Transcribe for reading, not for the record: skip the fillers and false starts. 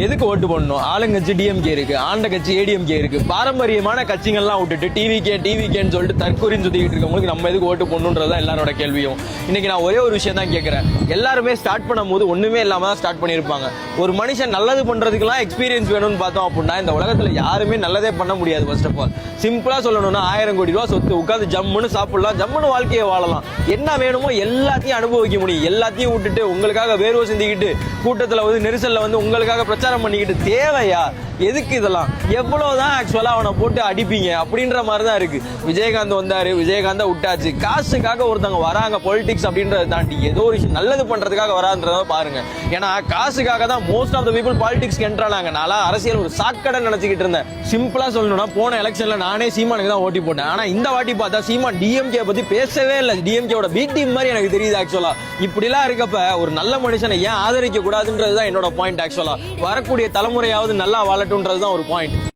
எதுக்கு ஓட்டு போடணும்? ஆளுங்கட்சி டிஎம்கே இருக்கு, ஆண்ட கட்சி ஏடிஎம்கே இருக்கு. பாரம்பரியமான கட்சிகள்லாம் விட்டுட்டு டிவிகேன்னு சொல்லிட்டு தற்கொலைன்னு சுத்திக்கிட்டு இருக்கவங்களுக்கு நம்ம எதுக்கு ஓட்டு போடணுன்றதான் எல்லாரோட கேள்வியும். இன்னைக்கு நான் ஒரே ஒரு விஷயம் தான் கேட்கறேன். எல்லாருமே ஸ்டார்ட் பண்ணும் போது ஒண்ணுமே இல்லாம தான் ஸ்டார்ட் பண்ணிருப்பாங்க. ஒரு மனுஷன் நல்லது பண்றதுக்கெல்லாம் எக்ஸ்பீரியன்ஸ் வேணும்னு பார்த்தோம் அப்படின்னா இந்த உலகத்துல யாருமே நல்லதே பண்ண முடியாது. ஃபர்ஸ்ட் ஆஃப் ஆல் சிம்பிளா சொல்லணும்னா 1000 கோடி ரூபாய் சொத்து உட்காந்து ஜம்முன்னு சாப்பிடலாம், ஜம்முன்னு வாழ்க்கையை வாழலாம். என்ன வேணுமோ எல்லாத்தையும் அனுபவிக்க முடியும். எல்லாத்தையும் விட்டுட்டு உங்களுக்காக வேர்வை சிந்திக்கிட்டு கூட்டத்துல வந்து நெரிசல்ல வந்து உங்களுக்காக பிரச்சாரம் பண்ணிக்கிட்டு தேவையா? எதுக்கு இதெல்லாம்? எவ்வளவுதான் ஆக்சுவலா அவனை போட்டு அடிப்பீங்க அப்படின்ற மாதிரி தான் இருக்கு. விஜயகாந்த் வந்தாரு, விஜயகாந்த விட்டாச்சு. காசுக்காக ஒருத்தவங்க வராங்க பொலிட்டிக்ஸ் அப்படின்றத தாண்டி ஏதோ ஒரு விஷயம் நல்லது பண்றதுக்காக வரான்றத பாருங்க. ஏன்னா காசுக்காக தான் மோஸ்ட் ஆஃப் த பீப்புள் பாலிடிக்ஸ்க்கு என்ட்ரானாங்க. நான் அரசியல் ஒரு சாக்கடை நினைச்சுக்கிட்டு இருந்தேன். சிம்பிளா சொல்லணும்னா போன எலெக்ஷன்ல நானே சீமானுக்கு தான் ஓட்டி போட்டேன். ஆனா இந்த வாட்டி பார்த்தா சீமான் டிஎம்கே பத்தி பேசவே இல்லை. டிஎம்கேவோட பி டீம் மாதிரி எனக்கு தெரியுது. ஆக்சுவலா இப்படி எல்லாம் இருக்கப்ப ஒரு நல்ல மனுஷனை ஏன் ஆதரிக்க கூடாதுன்றதுதான் என்னோட பாயிண்ட். ஆக்சுவலா வரக்கூடிய தலைமுறையாவது நல்லா வாழட்டும்ன்றதுதான் ஒரு பாயிண்ட்.